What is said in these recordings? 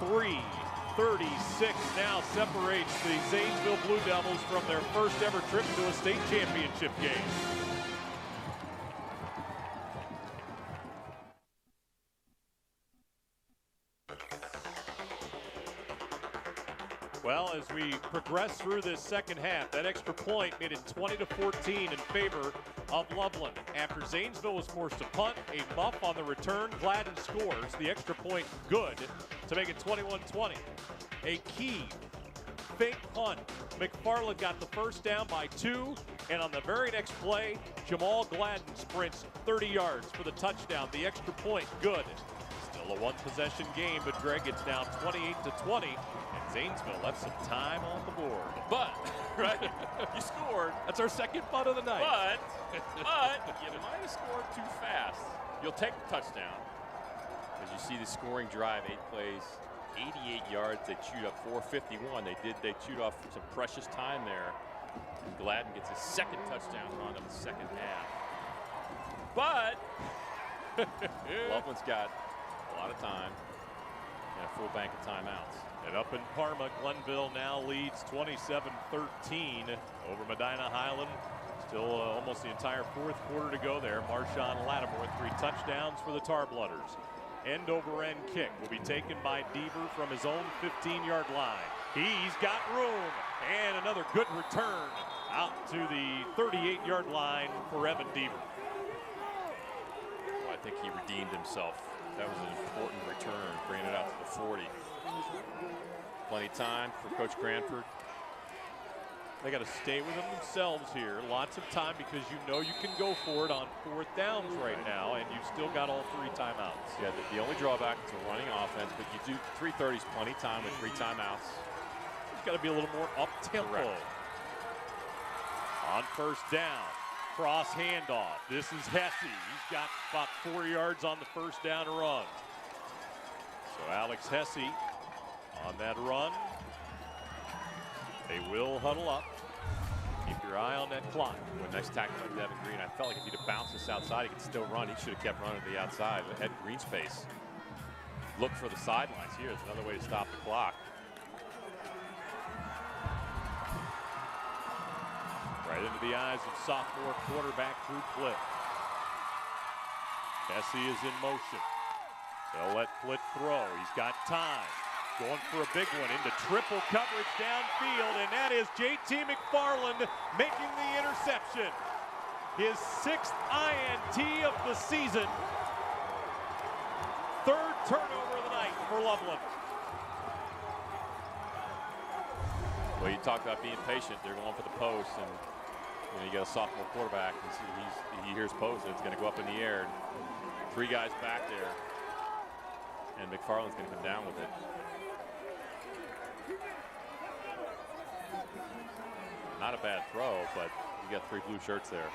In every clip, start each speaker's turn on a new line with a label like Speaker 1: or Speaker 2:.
Speaker 1: 3:36 now separates the Zanesville Blue Devils from their first ever trip to a state championship game. Well, as we progress through this second half, that extra point made it 20-14 in favor of Loveland. After Zanesville was forced to punt, a muff on the return, Gladden scores. The extra point good to make it 21-20. A key fake punt. McFarland got the first down by 2, and on the very next play, Jamal Gladden sprints 30 yards for the touchdown. The extra point good. Still a one-possession game, but Greg, it's now 28-20. Zanesville left some time on the board.
Speaker 2: But, right, you scored.
Speaker 1: That's our second punt of the night.
Speaker 2: But you might have scored too fast. You'll take the touchdown. As you see the scoring drive, 8 plays, 88 yards. They chewed up 451. They chewed off some precious time there. And Gladden gets his second touchdown run of the second half. But Loveland's got a lot of time and a full bank of timeouts.
Speaker 1: And up in Parma, Glenville now leads 27-13 over Medina Highland. Still almost the entire fourth quarter to go there. Marshawn Lattimore, 3 touchdowns for the Tarblooders. End-over-end kick will be taken by Deaver from his own 15-yard line. He's got room, and another good return out to the 38-yard line for Evan Deaver.
Speaker 2: Well, I think he redeemed himself. That was an important return, bringing it out to the 40. Plenty of time for Coach Cranford.
Speaker 1: They got to stay with them themselves here. Lots of time because you know you can go for it on 4th downs right now, and you've still got all 3 timeouts.
Speaker 2: Yeah, the only drawback is a running offense, but you do 3:30 is plenty of time with 3 timeouts.
Speaker 1: It's got to be a little more up-tempo. On 1st down, cross handoff. This is Hesse. He's got about 4 yards on the 1st down run. So Alex Hesse on that run. They will huddle up. Keep your eye on that clock.
Speaker 2: Well, nice tackle by Devin Green. I felt like if he'd have bounced this outside, he could still run. He should have kept running to the outside, but had green space. Look for the sidelines here. It's another way to stop the clock.
Speaker 1: Right into the eyes of sophomore quarterback Drew Flitt. Hesse is in motion. They'll let Flitt throw. He's got time. Going for a big one into triple coverage downfield, and that is JT McFarland making the interception. His 6th INT of the season. 3rd turnover of the night for Loveland.
Speaker 2: Well, you talk about being patient. They're going for the post, and you got a sophomore quarterback. He hears post, and it's going to go up in the air. 3 guys back there, and McFarland's going to come down with it. Not a bad throw, but you got 3 blue shirts there.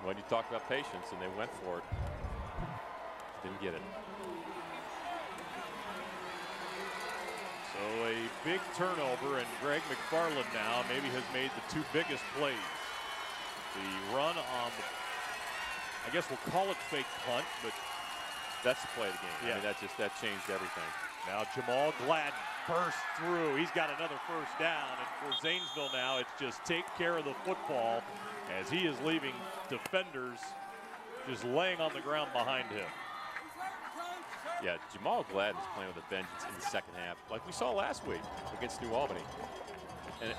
Speaker 2: When you talk about patience, and they went for it, didn't get it.
Speaker 1: So a big turnover, and Greg McFarland now maybe has made the 2 biggest plays. The run on the, I guess we'll call it fake punt, but
Speaker 2: that's the play of the game.
Speaker 1: Yeah.
Speaker 2: I mean, that changed everything.
Speaker 1: Now Jamal Gladden bursts through. He's got another 1st down, and for Zanesville now, it's just take care of the football as he is leaving defenders just laying on the ground behind him.
Speaker 2: Yeah, Jamal Gladden's playing with a vengeance in the second half, like we saw last week against New Albany. And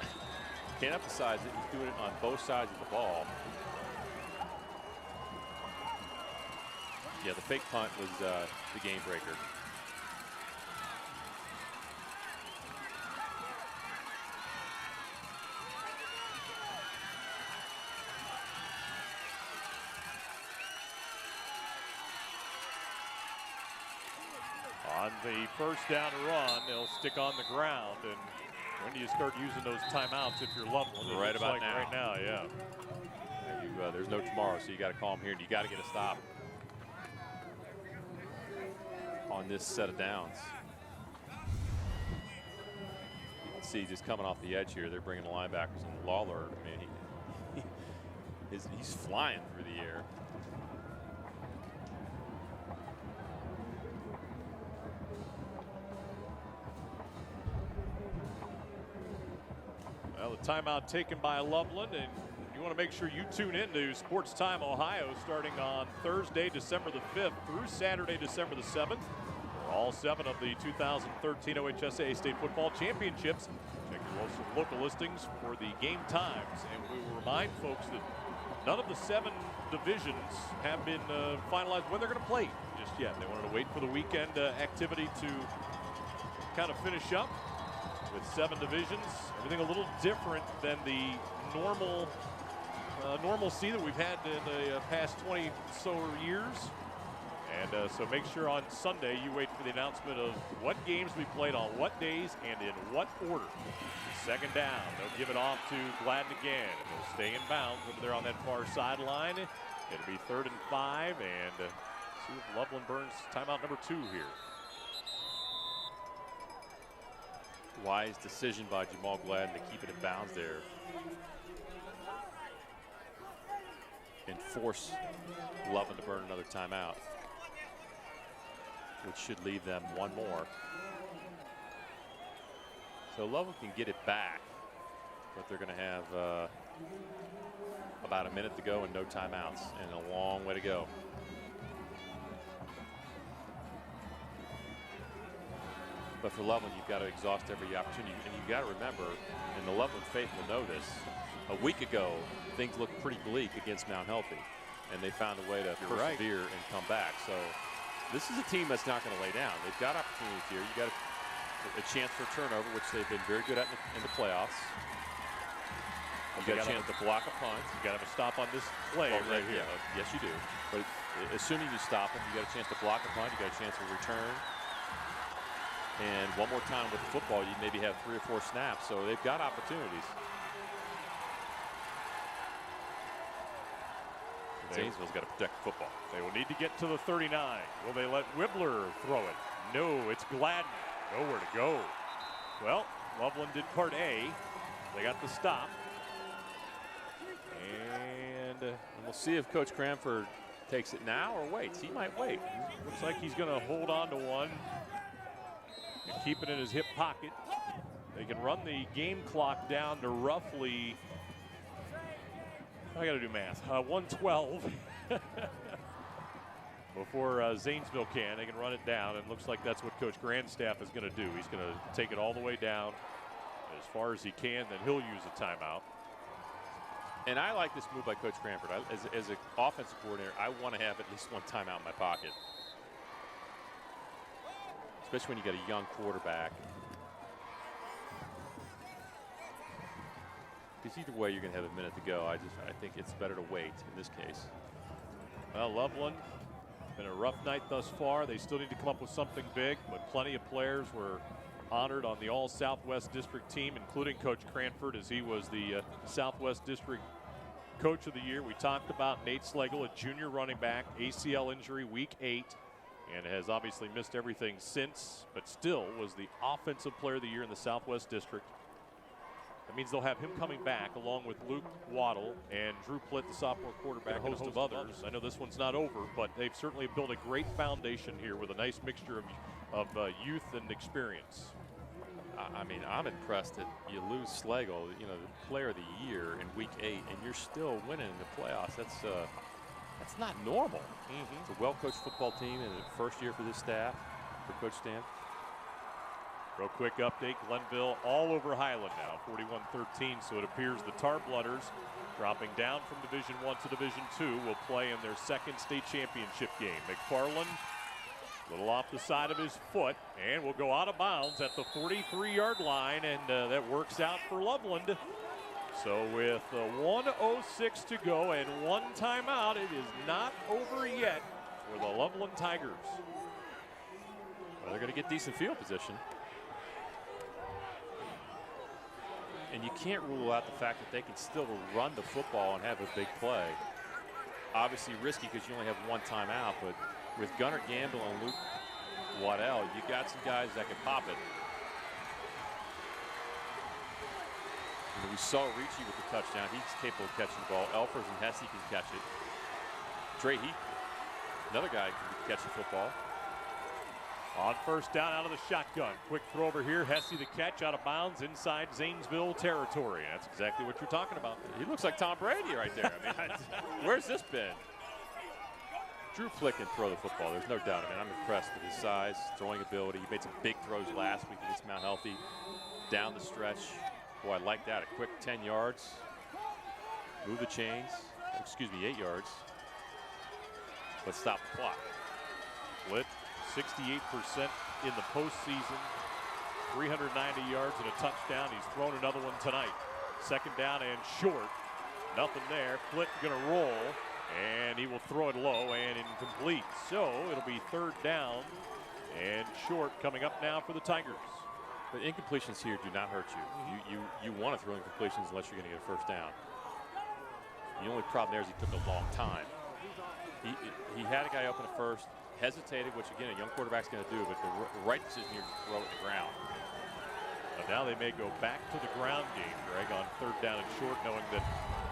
Speaker 2: can't emphasize that he's doing it on both sides of the ball. Yeah, the fake punt was the game breaker.
Speaker 1: On the 1st down run, they'll stick on the ground. And when do you start using those timeouts if you're Loveland?
Speaker 2: Right about
Speaker 1: like
Speaker 2: now.
Speaker 1: Right now, yeah.
Speaker 2: There's no tomorrow, so you got to call him here, and you got to get a stop on this set of downs. You can see just coming off the edge here, they're bringing the linebackers in. Lawler, I mean, he's flying through the air.
Speaker 1: Well, the timeout taken by Loveland, and you want to make sure you tune into Sports Time Ohio starting on Thursday, December the 5th through Saturday, December the 7th. For all 7 of the 2013 OHSAA State Football Championships. Check your local listings for the game times, and we will remind folks that none of the 7 divisions have been finalized when they're going to play just yet. They wanted to wait for the weekend activity to kind of finish up with 7 divisions. Everything a little different than the normalcy that we've had in the past 20 so years. And so make sure on Sunday you wait for the announcement of what games we played on what days and in what order. Second down, they'll give it off to Gladden again. They'll stay in bounds over there on that far sideline. It'll be 3rd and 5, and see if Loveland burns timeout number 2 here.
Speaker 2: Wise decision by Jamal Gladden to keep it in bounds there and force Loveland to burn another timeout, which should leave them 1 more. So Loveland can get it back, but they're going to have about a minute to go and no timeouts, and a long way to go. But for Loveland, you've got to exhaust every opportunity. And you've got to remember, and the Loveland faithful know this, a week ago, things looked pretty bleak against Mount Healthy. And they found a way to persevere and come back. So this is a team that's not going to lay down. They've got opportunities here. You've got a chance for a turnover, which they've been very good at in the playoffs. You've got a chance to block a punt.
Speaker 1: You've got to have a stop on this play right here.
Speaker 2: Yeah, yes, you do. But assuming you stop them, you've got a chance to block a punt. You've got a chance to return. And one more time with the football, you maybe have 3 or 4 snaps. So they've got opportunities. Zanesville's got to protect the football.
Speaker 1: They will need to get to the 39. Will they let Wibbler throw it? No, it's Gladden. Nowhere to go. Well, Loveland did part A. They got the stop. And
Speaker 2: we'll see if Coach Cranford takes it now or waits. He might wait.
Speaker 1: Looks like he's going to hold on to one and keep it in his hip pocket. They can run the game clock down to roughly, I got to do math, 112 before Zanesville can. They can run it down, and looks like that's what Coach Grandstaff is going to do. He's going to take it all the way down as far as he can, then he'll use a timeout.
Speaker 2: And I like this move by Coach Cranford. As an offensive coordinator, I want to have at least one timeout in my pocket, especially when you got a young quarterback. Because either way, you're going to have a minute to go. I think it's better to wait in this case.
Speaker 1: Well, Loveland, been a rough night thus far. They still need to come up with something big, but plenty of players were honored on the All-Southwest District team, including Coach Cranford, as he was the Southwest District Coach of the Year. We talked about Nate Slagle, a junior running back, ACL injury week 8, and has obviously missed everything since, but still was the Offensive Player of the Year in the Southwest District. That means they'll have him coming back along with Luke Waddle and Drew Plitt, the sophomore quarterback, and a host of others. I know this one's not over, but they've certainly built a great foundation here with a nice mixture of youth and experience.
Speaker 2: I mean, I'm impressed that you lose Slagle, you know, the Player of the Year in week 8, and you're still winning in the playoffs. That's not normal. It's a well-coached football team, and the first year for this staff, for Coach Stan.
Speaker 1: Real quick update, Glenville all over Highland now, 41-13, so it appears the Tar Blooders, dropping down from Division I to Division II, will play in their second state championship game. McFarland, a little off the side of his foot, and will go out of bounds at the 43-yard line, and that works out for Loveland. So with 1:06 to go and 1 timeout, it is not over yet for the Loveland Tigers.
Speaker 2: Well, they're going to get decent field position. And you can't rule out the fact that they can still run the football and have a big play. Obviously risky because you only have 1 timeout, but with Gunnar Gamble and Luke Waddell, you got some guys that can pop it. And we saw Ricci with the touchdown. He's capable of catching the ball. Elfers and Hesse can catch it. Trey Heath, another guy can catch the football.
Speaker 1: On first down out of the shotgun. Quick throw over here. Hesse the catch out of bounds inside Zanesville territory. That's exactly what you're talking about.
Speaker 2: He looks like Tom Brady right there. I mean, where's this been? Drew Plitt can throw the football. There's no doubt. I mean, I'm impressed with his size, throwing ability. He made some big throws last week against Mount Healthy. Down the stretch. Boy, I like that. A quick 10 yards. Move the chains. Excuse me, 8 yards. Let's stop the clock.
Speaker 1: Plitt, 68% in the postseason. 390 yards and a touchdown. He's thrown another one tonight. Second down and short. Nothing there. Plitt going to roll. And he will throw it low and incomplete. So it'll be third down and short coming up now for the Tigers.
Speaker 2: But incompletions here do not hurt you. You want to throw incompletions unless you're going to get a first down. The only problem there is he took a long time. He had a guy open at first, hesitated, which again a young quarterback's going to do, but the right decision here is to throw it to the ground.
Speaker 1: But now they may go back to the ground game, Greg, on third down and short, knowing that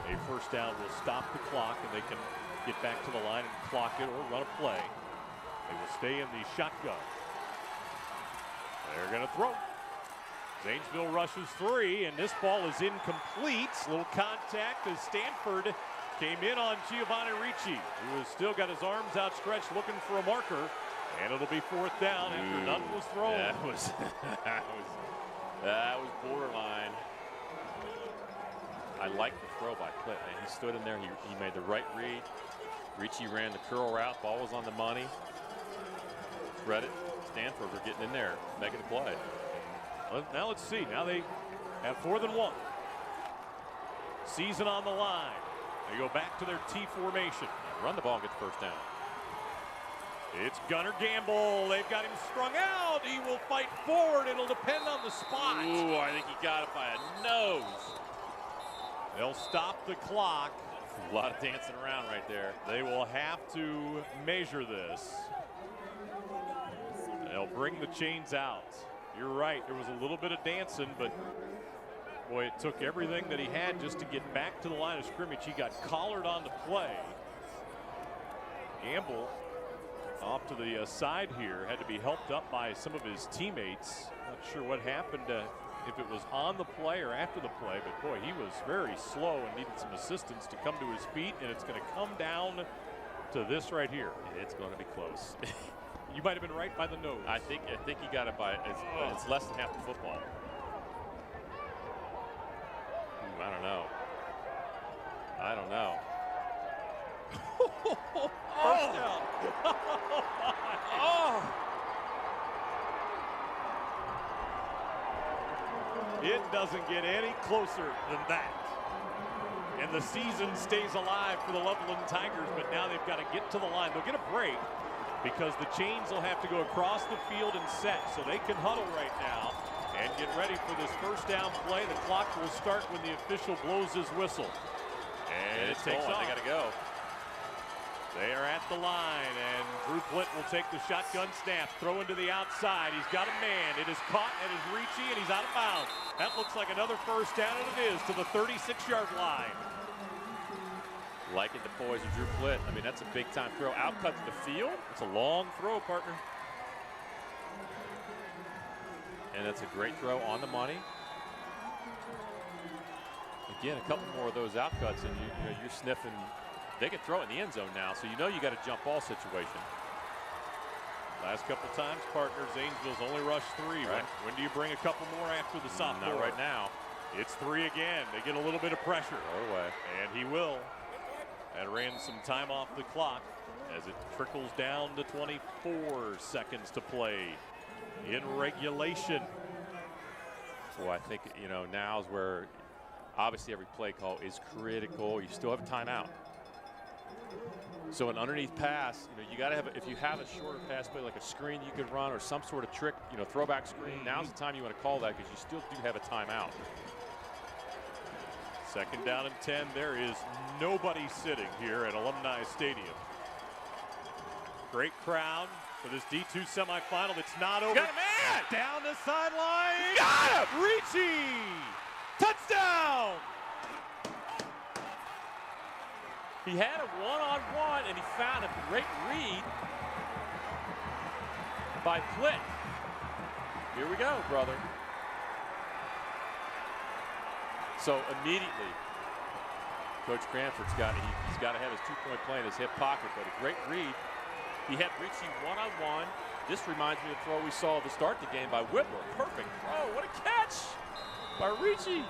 Speaker 1: a first down will stop the clock and they can get back to the line and clock it or run a play. They will stay in the shotgun. They're going to throw. Zanesville rushes 3, and this ball is incomplete. Little contact as Stanford came in on Giovanni Ricci, who has still got his arms outstretched looking for a marker, and it'll be fourth down after none was thrown.
Speaker 2: That was borderline. I like the throw by Plitt. He stood in there. He made the right read. Ricci ran the curl route. Ball was on the money. Credit. Stanford for getting in there, making a play.
Speaker 1: Now let's see. Now they have 4th and 1. Season on the line. They go back to their T formation.
Speaker 2: Run the ball and get the first down.
Speaker 1: It's Gunnar Gamble. They've got him strung out. He will fight forward. It'll depend on the spot.
Speaker 2: Ooh, I think he got it by a nose.
Speaker 1: They'll stop the clock.
Speaker 2: A lot of dancing around right there.
Speaker 1: They will have to measure this. They'll bring the chains out. You're right. There was a little bit of dancing, but boy, it took everything that he had just to get back to the line of scrimmage. He got collared on the play. Gamble off to the side here, had to be helped up by some of his teammates. Not sure what happened, if it was on the play or after the play, but boy, he was very slow and needed some assistance to come to his feet, and it's going to come down to this right here.
Speaker 2: It's going to be close.
Speaker 1: You might have been right by the nose.
Speaker 2: I think he got it by, it's less than half the football. Ooh, I don't know. I don't know.
Speaker 1: First down. It doesn't get any closer than that. And the season stays alive for the Loveland Tigers, but now they've got to get to the line. They'll get a break because the chains will have to go across the field and set, so they can huddle right now and get ready for this first down play. The clock will start when the official blows his whistle. And it takes off.
Speaker 2: They got to go.
Speaker 1: They are at the line, and Drew Plitt will take the shotgun snap, throw into the outside. He's got a man. It is caught at his Ricci, and he's out of bounds. That looks like another first down, and it is to the 36-yard line.
Speaker 2: Like it, the poise of Drew Plitt. I mean, that's a big-time throw. Outcut to the field.
Speaker 1: It's a long throw, partner.
Speaker 2: And that's a great throw on the money. Again, a couple more of those outcuts, and you're sniffing. They can throw it in the end zone now, so you know you got a jump ball situation.
Speaker 1: Last couple times, partner, Zanesville's only rushed 3.
Speaker 2: Right.
Speaker 1: When do you bring a couple more after the sophomore?
Speaker 2: Not right now.
Speaker 1: It's 3 again. They get a little bit of pressure.
Speaker 2: Throw away.
Speaker 1: And he will. That ran some time off the clock as it trickles down to 24 seconds to play in regulation.
Speaker 2: Well, I think, now is where obviously every play call is critical. You still have a timeout. So an underneath pass, you got to have, if you have a shorter pass play like a screen you could run or some sort of trick, throwback screen, now's the time you want to call that because you still do have a timeout.
Speaker 1: Second down and 10. There is nobody sitting here at Alumni Stadium. Great crowd for this D2 semifinal. It's not over.
Speaker 2: Got a man!
Speaker 1: Down the sideline.
Speaker 2: Got him!
Speaker 1: Ricci! Touchdown!
Speaker 2: He had a one-on-one, and he found a great read by Plitt. Here we go, brother. So immediately, Coach Cranford's he's got to have his two-point play in his hip pocket, but a great read. He had Richie one-on-one. This reminds me of the throw we saw to start the game by Whippler. Perfect throw. What a catch by Richie.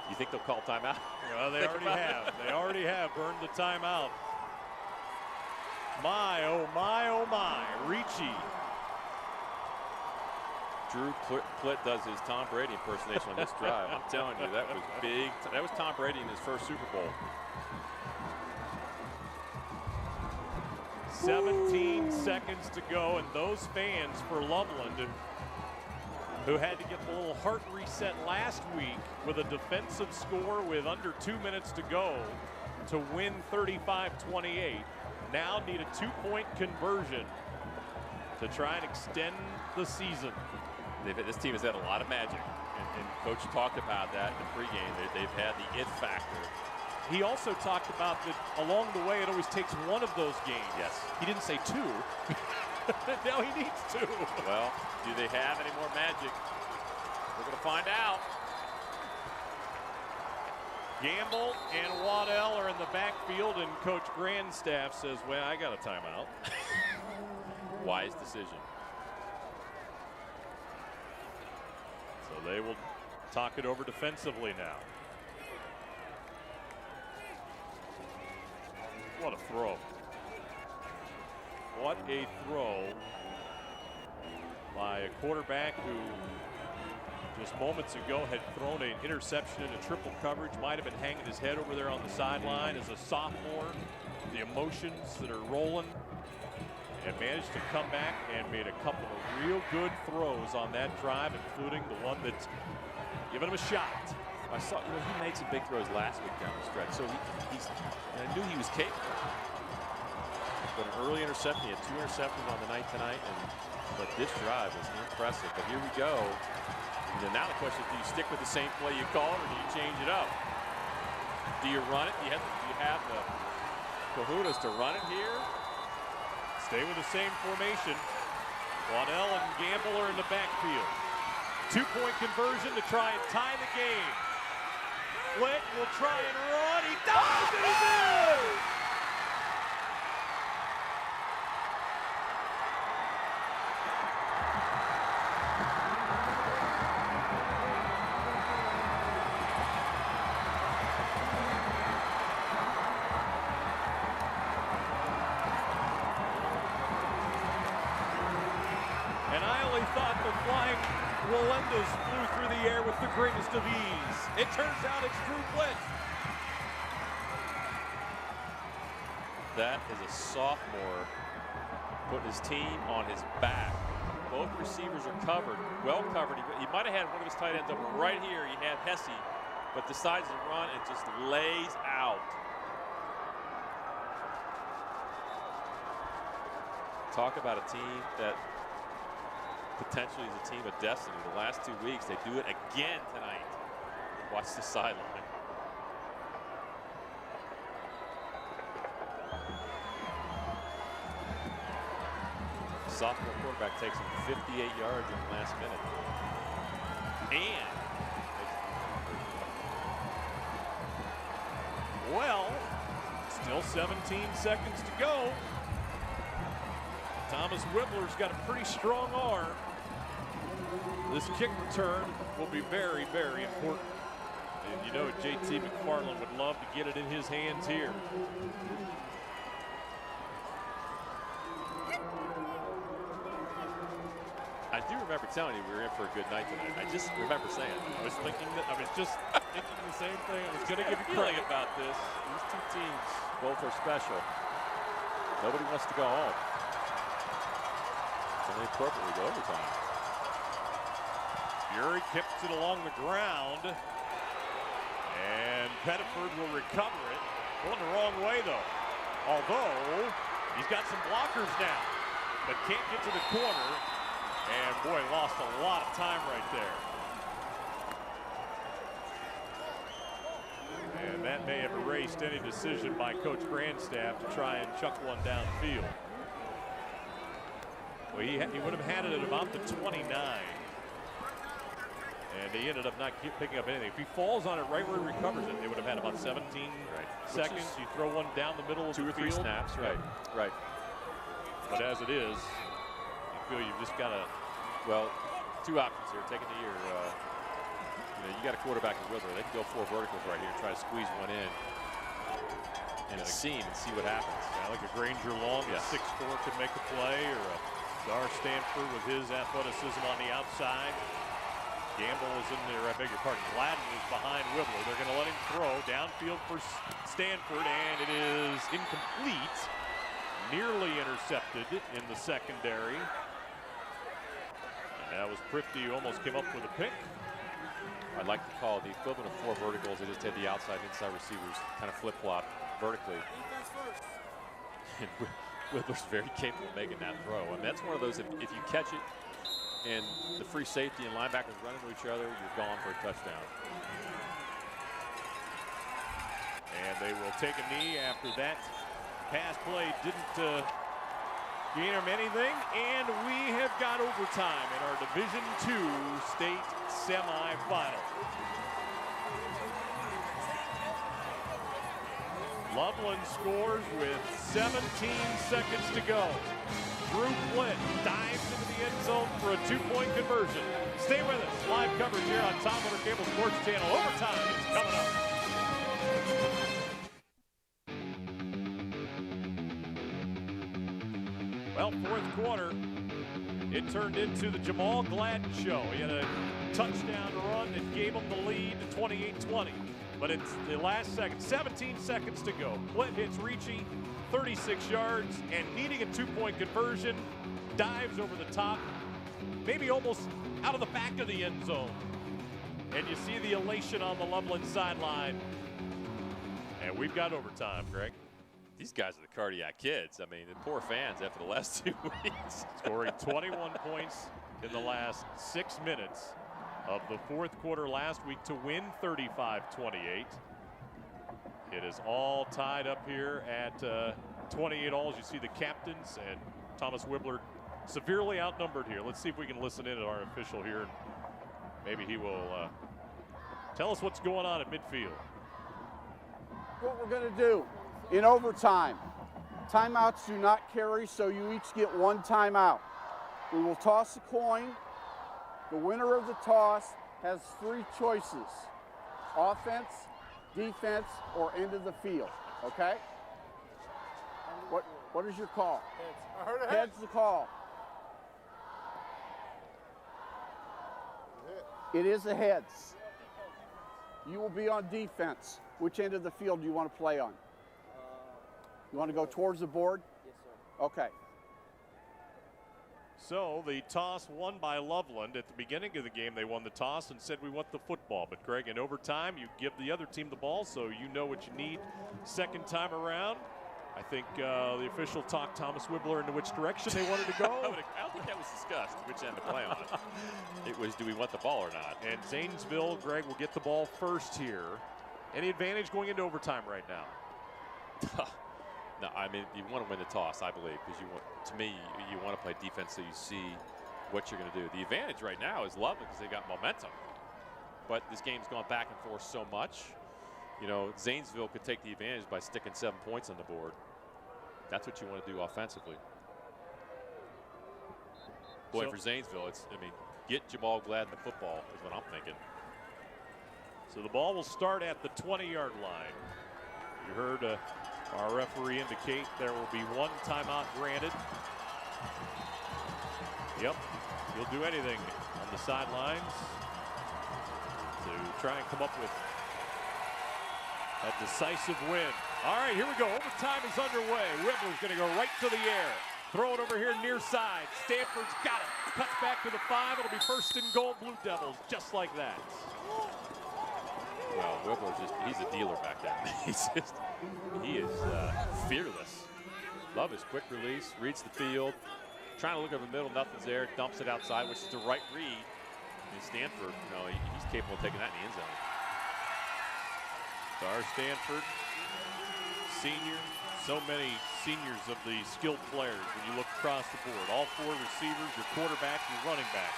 Speaker 2: You think they'll call timeout?
Speaker 1: Well, they already have. They already have burned the timeout. My, oh my, oh my. Ricci.
Speaker 2: Drew Plitt does his Tom Brady impersonation on this drive. I'm telling you, that was big. That was Tom Brady in his first Super Bowl.
Speaker 1: 17 seconds to go, and those fans for Loveland, who had to get the little heart reset last week with a defensive score with under 2 minutes to go to win 35-28, now need a two-point conversion to try and extend the season.
Speaker 2: This team has had a lot of magic, and Coach talked about that in the pregame. They've had the it factor.
Speaker 1: He also talked about that along the way it always takes one of those games.
Speaker 2: Yes.
Speaker 1: He didn't say two. Now he needs two.
Speaker 2: Well, do they have any more magic? We're going to find out.
Speaker 1: Gamble and Waddell are in the backfield, and Coach Grandstaff says, well, I got a timeout.
Speaker 2: Wise decision.
Speaker 1: So they will talk it over defensively now. What a throw. What a throw by a quarterback who just moments ago had thrown an interception into triple coverage, might have been hanging his head over there on the sideline as a sophomore. The emotions that are rolling, and managed to come back and made a couple of real good throws on that drive, including the one that's giving him a shot.
Speaker 2: I saw, he made some big throws last week down the stretch, so I knew he was capable. But an early interception, he had 2 interceptions on the night tonight, but this drive was impressive. But here we go. And now the question is, do you stick with the same play you called, or do you change it up? Do you run it? Do you have the kahunas to run it here?
Speaker 1: Stay with the same formation. Waddell and Gamble are in the backfield. Two-point conversion to try and tie the game. Flick will try and run. He does, and he's in! And I only thought the flying Rolendas flew through the air with the greatest of ease. It turns out it's Drew Plitt.
Speaker 2: That is a sophomore putting his team on his back. Both receivers are covered, well covered. He might have had one of his tight ends over right here. He had Hesse, but decides to run and just lays out. Talk about a team that potentially is a team of destiny. The last 2 weeks, they do it again tonight. Watch the sideline. Sophomore quarterback takes him 58 yards in the last minute. And
Speaker 1: well, still 17 seconds to go. Thomas Whippler's got a pretty strong arm. This kick return will be very, very important. And you know JT McFarland would love to get it in his hands here.
Speaker 2: I do remember telling you we were in for a good night tonight. I just remember saying it.
Speaker 1: I was just thinking the same thing. I was going to give you
Speaker 2: feeling
Speaker 1: credit
Speaker 2: about this. These two teams both are special. Nobody wants to go home. It's only appropriate we go overtime.
Speaker 1: Fury kicks it along the ground, and Pettiford will recover it. Going the wrong way, though. Although, he's got some blockers now, but can't get to the corner. And, boy, lost a lot of time right there. And that may have erased any decision by Coach Grandstaff to try and chuck one downfield. Well, he would have had it at about the 29. And he ended up not picking up anything. If he falls on it right where he recovers it, they would have had about 17 seconds. You throw one down the middle of the field.
Speaker 2: 2 or 3 snaps, right.
Speaker 1: But as it is, you feel you've just got to.
Speaker 2: Well, 2 options here. Take it to your, you got a quarterback in Whittler. They can go 4 verticals right here and try to squeeze one in and seam and see what happens.
Speaker 1: Yeah, like a Granger Long, a 6'4" could make a play, or a Dar Stanford with his athleticism on the outside. Gamble is in there, I beg your pardon. Gladden is behind Whittler. They're going to let him throw downfield for Stanford, and it is incomplete. Nearly intercepted in the secondary. And that was Prifty who almost came up with a pick.
Speaker 2: I'd like to call the equivalent of 4 verticals. They just had the outside and inside receivers kind of flip-flop vertically. And Whittler's very capable of making that throw. I mean, that's one of those, if you catch it and the free safety and linebackers run into each other, you're gone for a touchdown.
Speaker 1: And they will take a knee after that pass play didn't gain them anything. And we have got overtime in our Division II state semifinal. Loveland scores with 17 seconds to go. Drew Flint dives into the end zone for a 2-point conversion. Stay with us. Live coverage here on Tom Winter Cable Sports Channel. Overtime is coming up. Well, fourth quarter, it turned into the Jamal Gladden show. He had a touchdown run that gave him the lead to 28-20. But it's the last second, 17 seconds to go. Flint hits Ricci, 36 yards, and needing a 2-point conversion, dives over the top, maybe almost out of the back of the end zone. And you see the elation on the Loveland sideline. And we've got overtime, Greg.
Speaker 2: These guys are the cardiac kids. I mean, the poor fans after the last 2 weeks.
Speaker 1: Scoring 21 points in the last 6 minutes of the fourth quarter last week to win 35-28. It is all tied up here at 28 all. As you see the captains and Thomas Whibbler severely outnumbered here. Let's see if we can listen in to our official here. Maybe he will tell us what's going on at midfield.
Speaker 3: What we're going to do in overtime, timeouts do not carry, so you each get 1 timeout. We will toss a coin. The winner of the toss has 3 choices: offense, defense, or end of the field. Okay? What is your call?
Speaker 4: Heads. I heard a head.
Speaker 3: Head's the call. It is a heads. You will be on defense. Which end of the field do you want to play on? You want to go towards the board?
Speaker 4: Yes, sir.
Speaker 3: Okay.
Speaker 1: So the toss won by Loveland. At the beginning of the game, they won the toss and said, we want the football. But Greg, in overtime, you give the other team the ball, so you know what you need. Second time around, I think the official talked Thomas Whibbler into which direction they wanted to go.
Speaker 2: I don't think that was discussed, which end to play on. It was, do we want the ball or not?
Speaker 1: And Zanesville, Greg, will get the ball first here. Any advantage going into overtime right now?
Speaker 2: No, I mean, you want to win the toss, I believe, because you want, to me, you want to play defense so you see what you're going to do. The advantage right now is Loveland because they got momentum. But this game's gone back and forth so much. You know, Zanesville could take the advantage by sticking 7 points on the board. That's what you want to do offensively. Boy,
Speaker 1: So,
Speaker 2: for Zanesville, it's, I mean, get Jamal Gladden the football is what I'm thinking.
Speaker 1: So the ball will start at the 20-yard line. You heard our referee indicate there will be 1 timeout granted. Yep, he'll do anything on the sidelines to try and come up with a decisive win. All right, here we go. Overtime is underway. Whibbler's going to go right to the air. Throw it over here near side. Stanford's got it. Cuts back to the 5. It'll be first and goal, Blue Devils, just like that.
Speaker 2: Well, Whibbler's just, he's a dealer back there. He is fearless. Love his quick release, reads the field, trying to look over the middle, nothing's there, dumps it outside, which is the right read. And Stanford, you know, he's capable of taking that in the end zone.
Speaker 1: Dar Stanford, senior, So many seniors of the skilled players when you look across the board. All 4 receivers, your quarterback, your running back.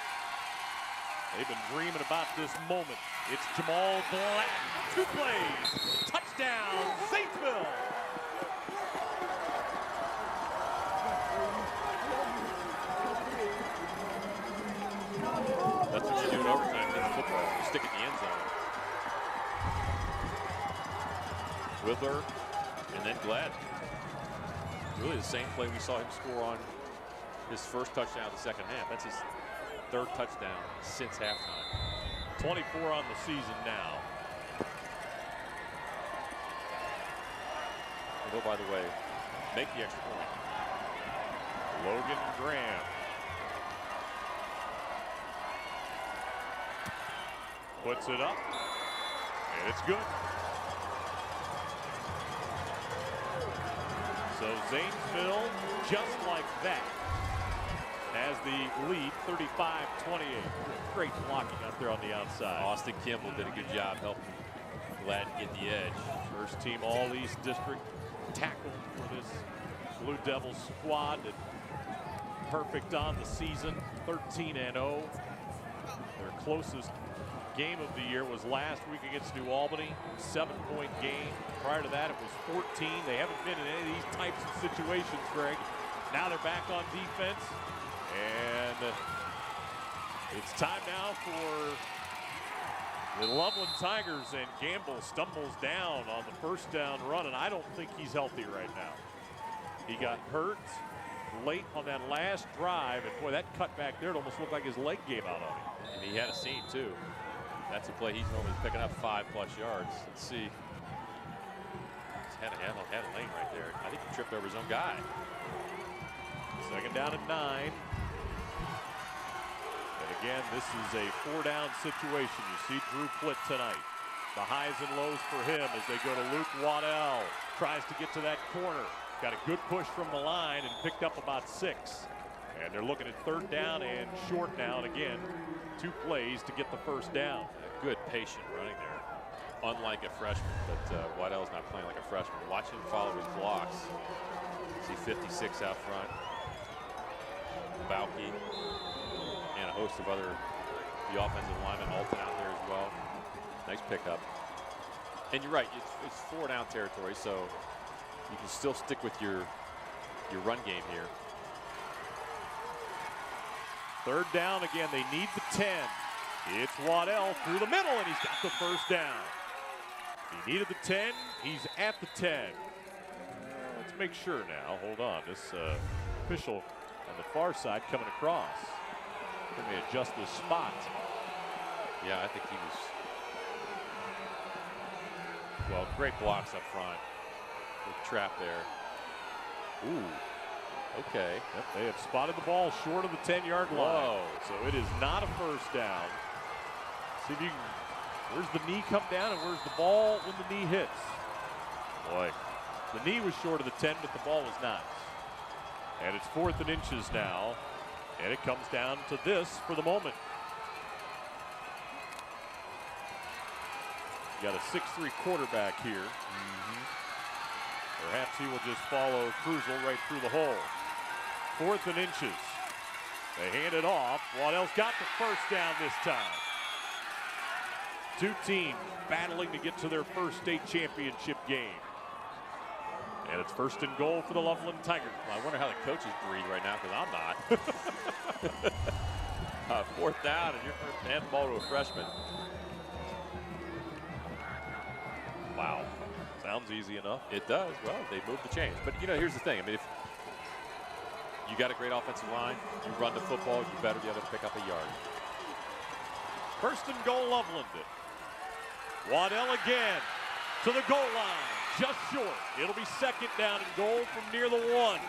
Speaker 1: They've been dreaming about this moment. It's Jamal Gladden. 2 plays. Touchdown, Zanesville.
Speaker 2: That's what you do in overtime in football. You stick it in the end zone. Whittler and then Gladden. Really the same play we saw him score on his first touchdown of the second half. That's his 3rd touchdown since halftime.
Speaker 1: 24 on the season now.
Speaker 2: And oh, by the way, make the extra point.
Speaker 1: Logan Graham. Puts it up, and it's good. So Zanesville, just like that, has the lead, 35-28. Great blocking out there on the outside.
Speaker 2: Austin Kimball did a good job helping Gladden get the edge.
Speaker 1: First team All-East District tackle for this Blue Devils squad. And perfect on the season, 13-0. Their closest game of the year was last week against New Albany, 7-point game. Prior to that, it was 14. They haven't been in any of these types of situations, Greg. Now they're back on defense, and it's time now for the Loveland Tigers, and Gamble stumbles down on the first down run, and I don't think he's healthy right now. He got hurt late on that last drive, and boy, that cut back there, it almost looked like his leg gave out on him.
Speaker 2: And he had a seam too. That's a play he's normally picking up 5+ yards. Let's see. He's had a lane right there. I think he tripped over his own guy.
Speaker 1: Second down and 9. And again, this is a 4-down situation. You see Drew Plitt tonight. The highs and lows for him as they go to Luke Waddell. Tries to get to that corner. Got a good push from the line and picked up about 6. And they're looking at 3rd down and short now. And again, 2 plays to get the first down.
Speaker 2: A good patient running there. Unlike a freshman, but Waddell's not playing like a freshman. Watch him follow his blocks. See 56 out front. Bauke and a host of other the offensive linemen, Alton out there as well. Nice pickup. And you're right, it's 4-down territory, so you can still stick with your run game here.
Speaker 1: 3rd down again. They need the 10. It's Waddell through the middle, and he's got the first down. He needed the 10. He's at the 10. Let's make sure now. Hold on. This official on the far side coming across. Let me adjust this spot.
Speaker 2: Yeah, I think he was. Well, great blocks up front. Good trap there. Ooh. Okay.
Speaker 1: Yep, they have spotted the ball short of the 10-yard line.
Speaker 2: Whoa.
Speaker 1: So it is not a first down. See if you can. Where's the knee come down and where's the ball when the knee hits? Boy, the knee was short of the 10, but the ball was not. And it's 4th and inches now. And it comes down to this for the moment. You got a 6'3" quarterback here. Perhaps he will just follow Krusel right through the hole. 4th and inches. They hand it off. Waddell's got the first down this time. 2 teams battling to get to their first state championship game. And it's 1st and goal for the Loveland Tigers.
Speaker 2: Well, I wonder how the coaches breathe right now, because I'm not. 4th down, and you're handing the ball to a freshman.
Speaker 1: Wow. Sounds easy enough.
Speaker 2: It does. Well, they moved the chains. But, you know, here's the thing. I mean, if you got a great offensive line, you run the football, you better be able to pick up a yard.
Speaker 1: 1st and goal, Loveland. Waddell again to the goal line. Just short. It'll be 2nd down and goal from near the 1.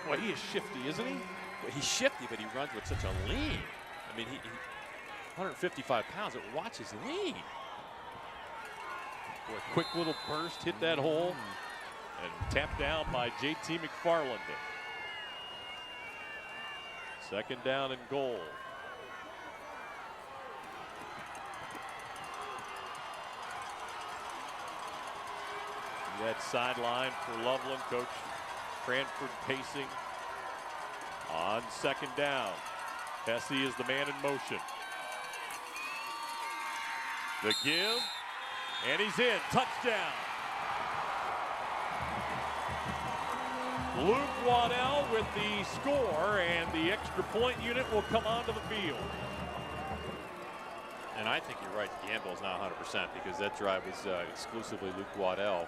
Speaker 1: Boy, he is shifty, isn't he?
Speaker 2: Well, he's shifty, but he runs with such a lean. I mean, he 155 pounds. But watch his lean.
Speaker 1: Boy, quick little burst, hit that hole, and tapped down by J.T. McFarland. 2nd down and goal. That sideline for Loveland. Coach Cranford pacing on second down. Hesse is the man in motion. The give, and he's in. Touchdown. Luke Waddell with the score, and the extra point unit will come onto the field.
Speaker 2: And I think you're right. Gamble's not 100% because that drive was exclusively Luke Waddell.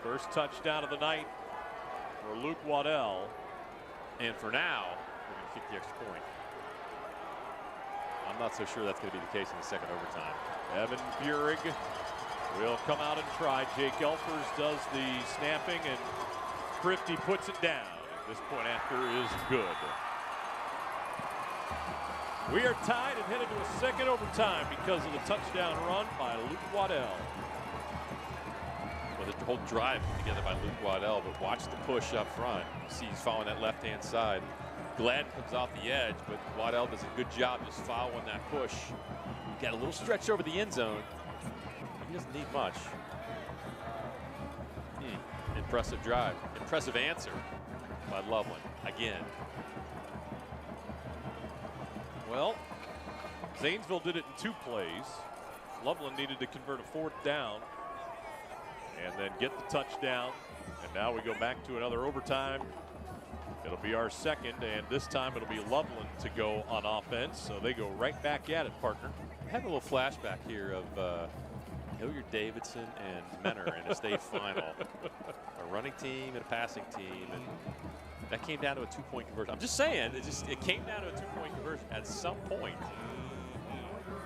Speaker 1: First touchdown of the night for Luke Waddell.
Speaker 2: And for now, we're going to kick the extra point. I'm not so sure that's going to be the case in the second overtime.
Speaker 1: Evan Burig will come out and try. Jake Elfers does the snapping, and Thrifty puts it down. This point after is good. We are tied and headed to a second overtime because of the touchdown run by Luke Waddell.
Speaker 2: Well, the whole drive put together by Luke Waddell, but watch the push up front. You see he's following that left-hand side. Gladden comes off the edge, but Waddell does a good job just following that push. Got a little stretch over the end zone. He doesn't need much. Impressive drive. Impressive answer by Loveland again.
Speaker 1: Well, Zanesville did it in 2 plays. Loveland needed to convert a 4th down and then get the touchdown. And now we go back to another overtime. It'll be our second, and this time it'll be Loveland to go on offense. So they go right back at it, partner.
Speaker 2: I had a little flashback here of Hilliard Davidson and Menor in a state final. A running team and a passing team, and that came down to a 2-point conversion. I'm just saying, it came down to a 2-point conversion at some point.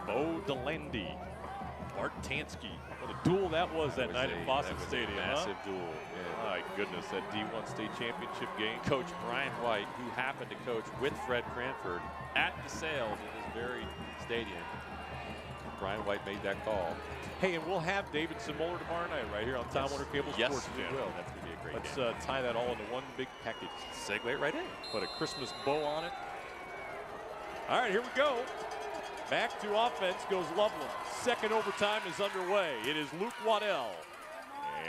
Speaker 1: Bo Delandy, Bart Tansky. What a duel that was that night at Fawcett Stadium.
Speaker 2: Massive duel.
Speaker 1: Yeah. My goodness, that D1 state championship game.
Speaker 2: Coach Brian White, who happened to coach with Fred Cranford at the sales in this very stadium. Brian White made that call.
Speaker 1: Hey, and we'll have Davidson Muller tomorrow night right here on Time Warner Cable Sports Channel.
Speaker 2: Will. That's going to be a great
Speaker 1: game. Let's tie that all into one big package.
Speaker 2: Segue right in.
Speaker 1: Put a Christmas bow on it. All right, here we go. Back to offense goes Loveland. Second overtime is underway. It is Luke Waddell.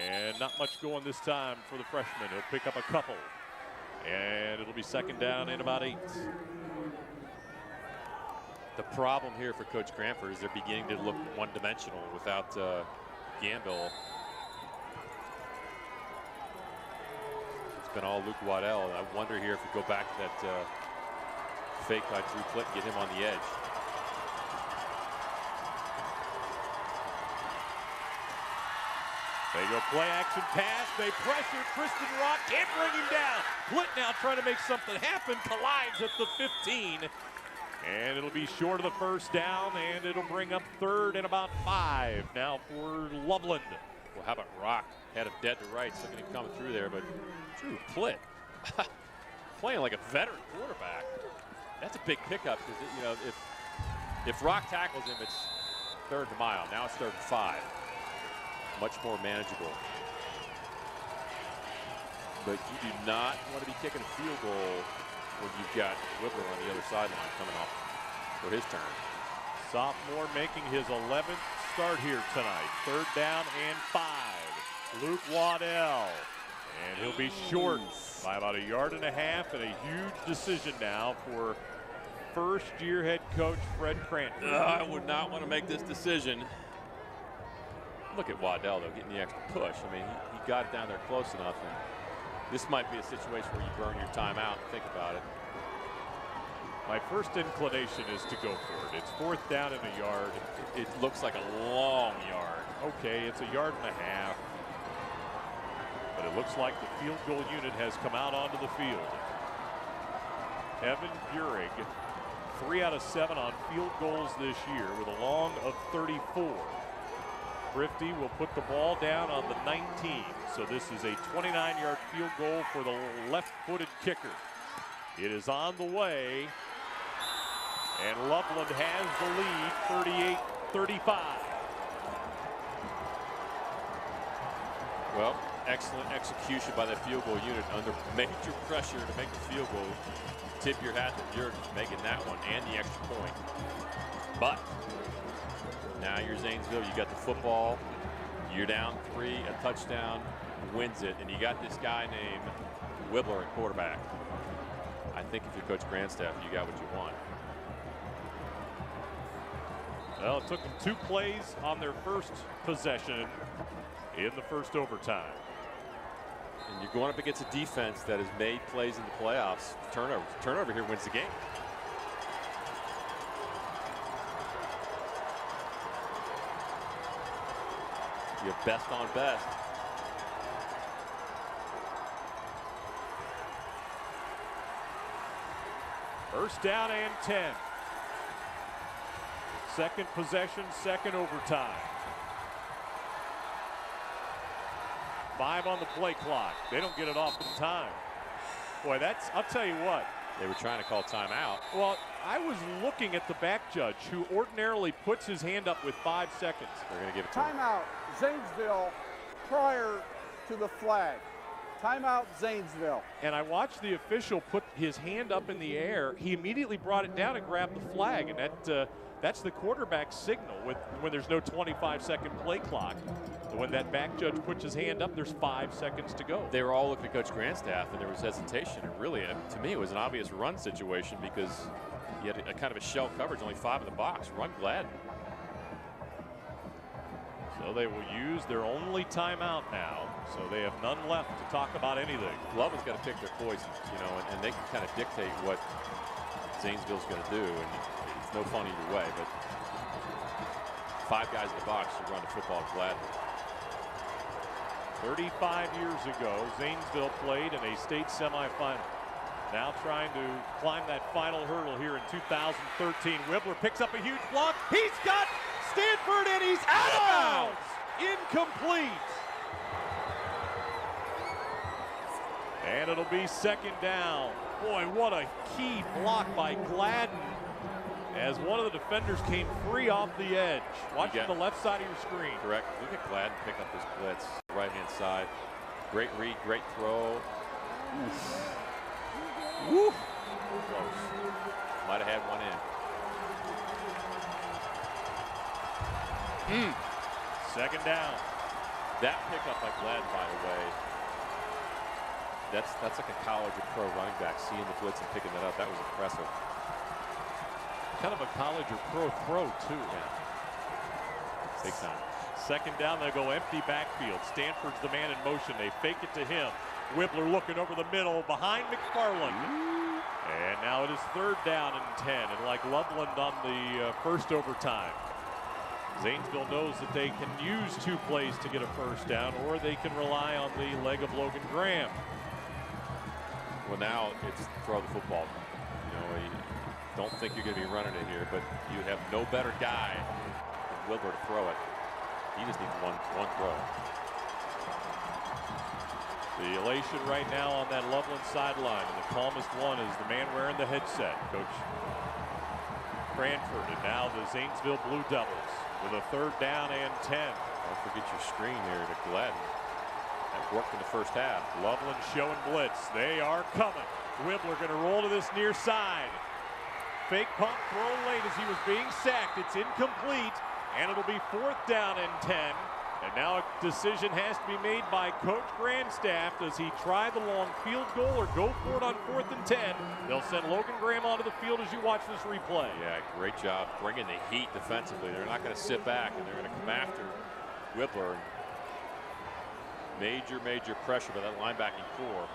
Speaker 1: And not much going this time for the freshman. He'll pick up a couple. And it'll be second down and about 8.
Speaker 2: The problem here for Coach Cranford is they're beginning to look one-dimensional without Gamble. It's been all Luke Waddell. And I wonder here if we go back to that fake by Drew Plitt and get him on the edge.
Speaker 1: They go play action pass. They pressure Kristen Rock. Can't bring him down. Plitt now trying to make something happen. Collides at the 15. And it'll be short of the first down, and it'll bring up 3rd and about 5 now for Loveland.
Speaker 2: Well, how about Rock? Had him dead to rights, looking at him coming through there, but Drew Plitt playing like a veteran quarterback. That's a big pickup because, you know, if Rock tackles him, it's 3rd and a mile. Now it's 3rd and 5. Much more manageable. But you do not want to be kicking a field goal when you've got Whippler on the other sideline coming off for his turn.
Speaker 1: Sophomore making his 11th start here tonight. 3rd down and 5. Luke Waddell. And he'll be short by about 1.5 yards, and a huge decision now for first-year head coach Fred Cranford.
Speaker 2: I would not want to make this decision. Look at Waddell, though, getting the extra push. I mean, he got it down there close enough. And this might be a situation where you burn your timeout and think about it.
Speaker 1: My first inclination is to go for it. It's 4th down and 1 yard.
Speaker 2: It looks like a long yard.
Speaker 1: Okay, it's 1.5 yards. But it looks like the field goal unit has come out onto the field. Evan Burig, 3 out of 7 on field goals this year with a long of 34. Thrifty will put the ball down on the 19. So this is a 29-yard field goal for the left-footed kicker. It is on the way. And Loveland has the lead, 38-35.
Speaker 2: Well, excellent execution by the field goal unit under major pressure to make the field goal. Tip your hat to Burig making that one and the extra point. But Now you're Zanesville. You got the football. You're down 3, a touchdown wins it, and you got this guy named Wibbler at quarterback. I think if you're Coach Grandstaff, you got what you want.
Speaker 1: Well, it took them 2 plays on their first possession in the first overtime.
Speaker 2: And you're going up against a defense that has made plays in the playoffs. Turnover here wins the game. You're best on best.
Speaker 1: First down and 10. Second possession, second overtime. 5 on the play clock. They don't get it off in time. Boy, that's, I'll tell you what.
Speaker 2: They were trying to call timeout.
Speaker 1: Well, I was looking at the back judge, who ordinarily puts his hand up with 5 seconds.
Speaker 2: They're going to give it to him.
Speaker 3: Timeout, Zanesville, prior to the flag. Timeout, Zanesville.
Speaker 1: And I watched the official put his hand up in the air. He immediately brought it down and grabbed the flag, and that's the quarterback's signal when there's no 25-second play clock. When that back judge puts his hand up, there's 5 seconds to go.
Speaker 2: They were all looking at Coach Grandstaff, and there was hesitation. And really, to me, it was an obvious run situation because he had a kind of a shell coverage, only 5 in the box. Run Gladden.
Speaker 1: So they will use their only timeout now. So they have none left to talk about anything.
Speaker 2: Loveland's got to pick their poison, you know, and they can kind of dictate what Zanesville's going to do. And it's no fun either way, but 5 guys in the box to run the football gladly.
Speaker 1: 35 years ago, Zanesville played in a state semifinal. Now trying to climb that final hurdle here in 2013. Wibbler picks up a huge block. He's got Stanford, and he's out of bounds. Incomplete. And it'll be second down. Boy, what a key block by Gladden, as one of the defenders came free off the edge. Watching the left side of your screen.
Speaker 2: Correct. Look at Gladden pick up this blitz. Right-hand side. Great read, great throw. Woo! Close. Might have had one in.
Speaker 1: Second down.
Speaker 2: That pickup by Gladden, by the way, that's like a college or pro running back seeing the blitz and picking that up. That was impressive.
Speaker 1: Kind of a college or pro throw, too.
Speaker 2: Yeah. Big time.
Speaker 1: Second down, they go empty backfield. Stanford's the man in motion. They fake it to him. Wibbler looking over the middle behind McFarland. And now it is third down and 10. And like Loveland on the first overtime, Zanesville knows that they can use 2 plays to get a first down, or they can rely on the leg of Logan Graham.
Speaker 2: Well, now it's throw the football. You know, you don't think you're going to be running it here, but you have no better guy than Wibbler to throw it. He just needs one throw.
Speaker 1: The elation right now on that Loveland sideline, and the calmest one is the man wearing the headset, Coach Cranford. And now the Zanesville Blue Devils with a third down and 10.
Speaker 2: Don't forget your screen here to Gladden. That worked in the first half.
Speaker 1: Loveland showing blitz. They are coming. Wibbler going to roll to this near side. Fake pump thrown late as he was being sacked. It's incomplete, and it'll be fourth down and 10. And now a decision has to be made by Coach Grandstaff. Does he try the long field goal or go for it on 4th and 10? They'll send Logan Graham onto the field as you watch this replay.
Speaker 2: Yeah, great job bringing the heat defensively. They're not going to sit back, and they're going to come after Wibbler. Major pressure by that linebacking core.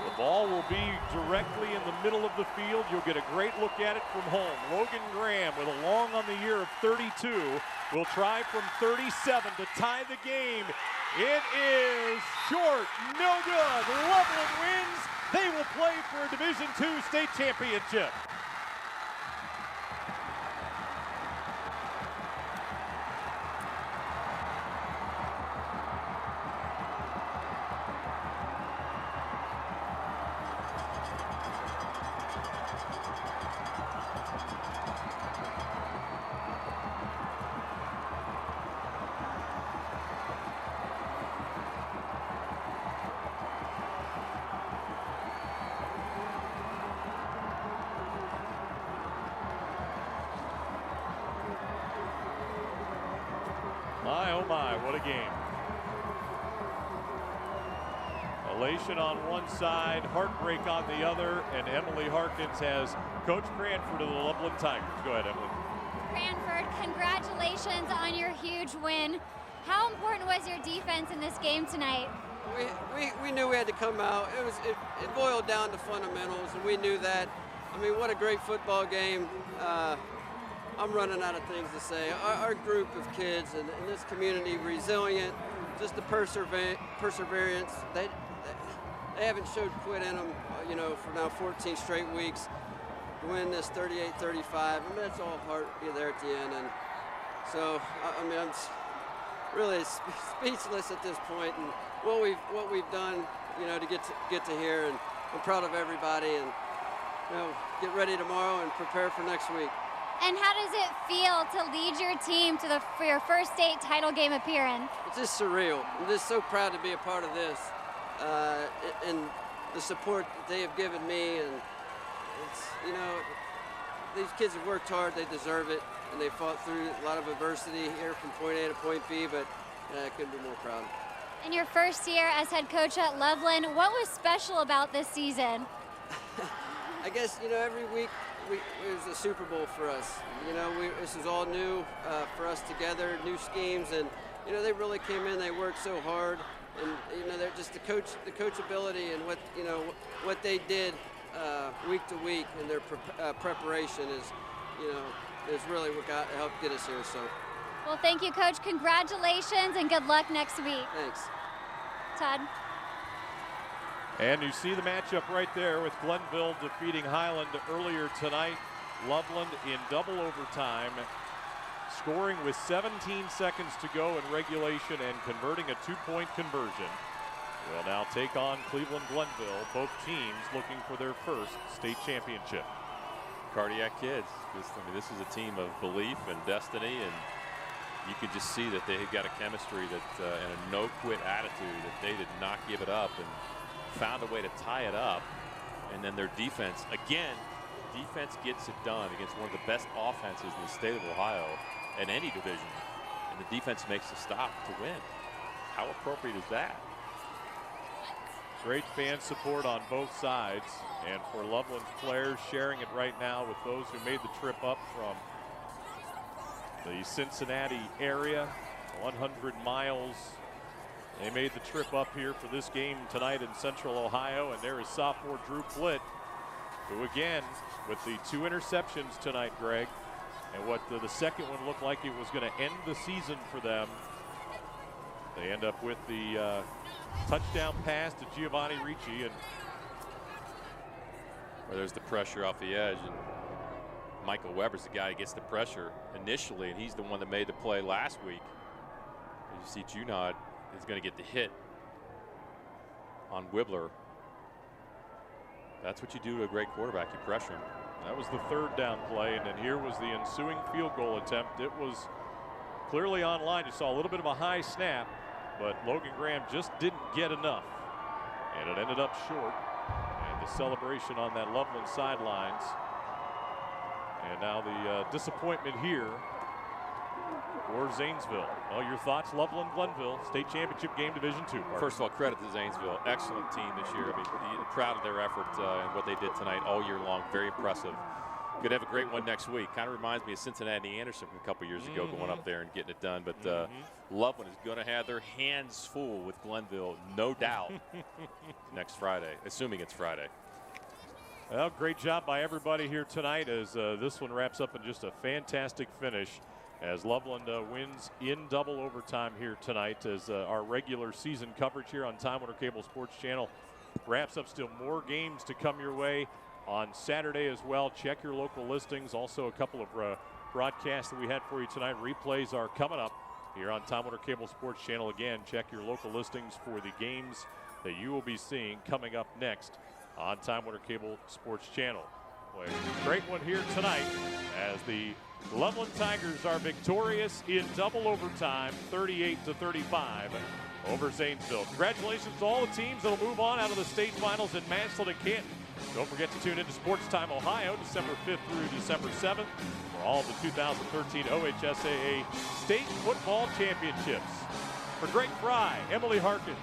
Speaker 1: The ball will be directly in the middle of the field. You'll get a great look at it from home. Logan Graham, with a long on the year of 32, will try from 37 to tie the game. It is short, no good. Loveland wins. They will play for a Division II state championship. my, what a game. Elation on one side, heartbreak on the other, and Emily Harkins has Coach Cranford of the Loveland Tigers. Go ahead, Emily.
Speaker 4: Cranford, congratulations on your huge win. How important was your defense in this game tonight?
Speaker 5: We knew we had to come out. It boiled down to fundamentals, and we knew that. I mean, what a great football game. I'm running out of things to say. Our group of kids and this community, resilient, just the perseverance. They haven't showed quit in them, for now 14 straight weeks. To win this 38-35, I mean, that's all heart there at the end. And so, I'm really speechless at this point, and what we've done, to get to here. And I'm proud of everybody, and get ready tomorrow and prepare for next week.
Speaker 4: And how does it feel to lead your team to for your first state title game appearance?
Speaker 5: It's just surreal. I'm just so proud to be a part of this, and the support that they have given me. And it's, these kids have worked hard. They deserve it, and they fought through a lot of adversity here from point A to point B. But I couldn't be more proud.
Speaker 4: In your first year as head coach at Loveland, what was special about this season?
Speaker 5: I guess every week. It was a Super Bowl for us. This is all new for us together, new schemes, and they really came in. They worked so hard, and they're just the coachability and what they did week to week, and their preparation is really what helped get us here. So,
Speaker 4: well, thank you, Coach. Congratulations, and good luck next week.
Speaker 5: Thanks,
Speaker 4: Todd.
Speaker 1: And you see the matchup right there with Glenville defeating Highland earlier tonight. Loveland in double overtime, scoring with 17 seconds to go in regulation and converting a two-point conversion. Will now take on Cleveland Glenville, both teams looking for their first state championship.
Speaker 2: Cardiac kids. This is a team of belief and destiny, and you can just see that they have got a chemistry and a no-quit attitude, that they did not give it up and found a way to tie it up. And then their defense, again, defense gets it done against one of the best offenses in the state of Ohio in any division. And the defense makes the stop to win. How appropriate is that?
Speaker 1: Great fan support on both sides. And for Loveland's players, sharing it right now with those who made the trip up from the Cincinnati area, 100 miles. They made the trip up here for this game tonight in Central Ohio, and there is sophomore Drew Plitt, who again, with the 2 interceptions tonight, Greg, and what the second one looked like it was going to end the season for them. They end up with the touchdown pass to Giovanni Ricci, and
Speaker 2: where there's the pressure off the edge, and Michael Weber's the guy who gets the pressure initially, and he's the one that made the play last week. As you see, Junod is going to get the hit on Wibbler. That's what you do to a great quarterback. You pressure him.
Speaker 1: That was the 3rd down play, and then here was the ensuing field goal attempt. It was clearly online. You saw a little bit of a high snap, but Logan Graham just didn't get enough, and it ended up short. And the celebration on that Loveland sidelines. And now the disappointment here for Zanesville. Well, your thoughts, Loveland, Glenville, state championship game, Division II.
Speaker 2: First of all, credit to Zanesville. Excellent team this year. I mean, proud of their effort and what they did tonight all year long. Very impressive. Could have a great one next week. Kind of reminds me of Cincinnati Anderson from a couple years ago, going up there and getting it done. But Loveland is going to have their hands full with Glenville, no doubt, next Friday, assuming it's Friday.
Speaker 1: Well, great job by everybody here tonight as this one wraps up in just a fantastic finish as Loveland wins in double overtime here tonight as our regular season coverage here on Time Warner Cable Sports Channel wraps up. Still more games to come your way on Saturday as well. Check your local listings. Also a couple of broadcasts that we had for you tonight. Replays are coming up here on Time Warner Cable Sports Channel. Again, check your local listings for the games that you will be seeing coming up next on Time Warner Cable Sports Channel. Boy, great one here tonight as the Loveland Tigers are victorious in double overtime, 38-35 over Zanesville. Congratulations to all the teams that will move on out of the state finals in Mansfield and Canton. Don't forget to tune into Sports Time Ohio, December 5th through December 7th, for all the 2013 OHSAA State Football Championships. For Greg Fry, Emily Harkins,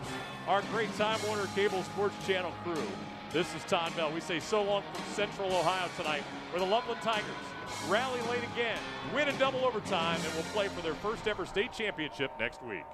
Speaker 1: our great Time Warner Cable Sports Channel crew, this is Todd Bell. We say so long from Central Ohio tonight, where the Loveland Tigers rally late again, win in double overtime, and will play for their first ever state championship next week.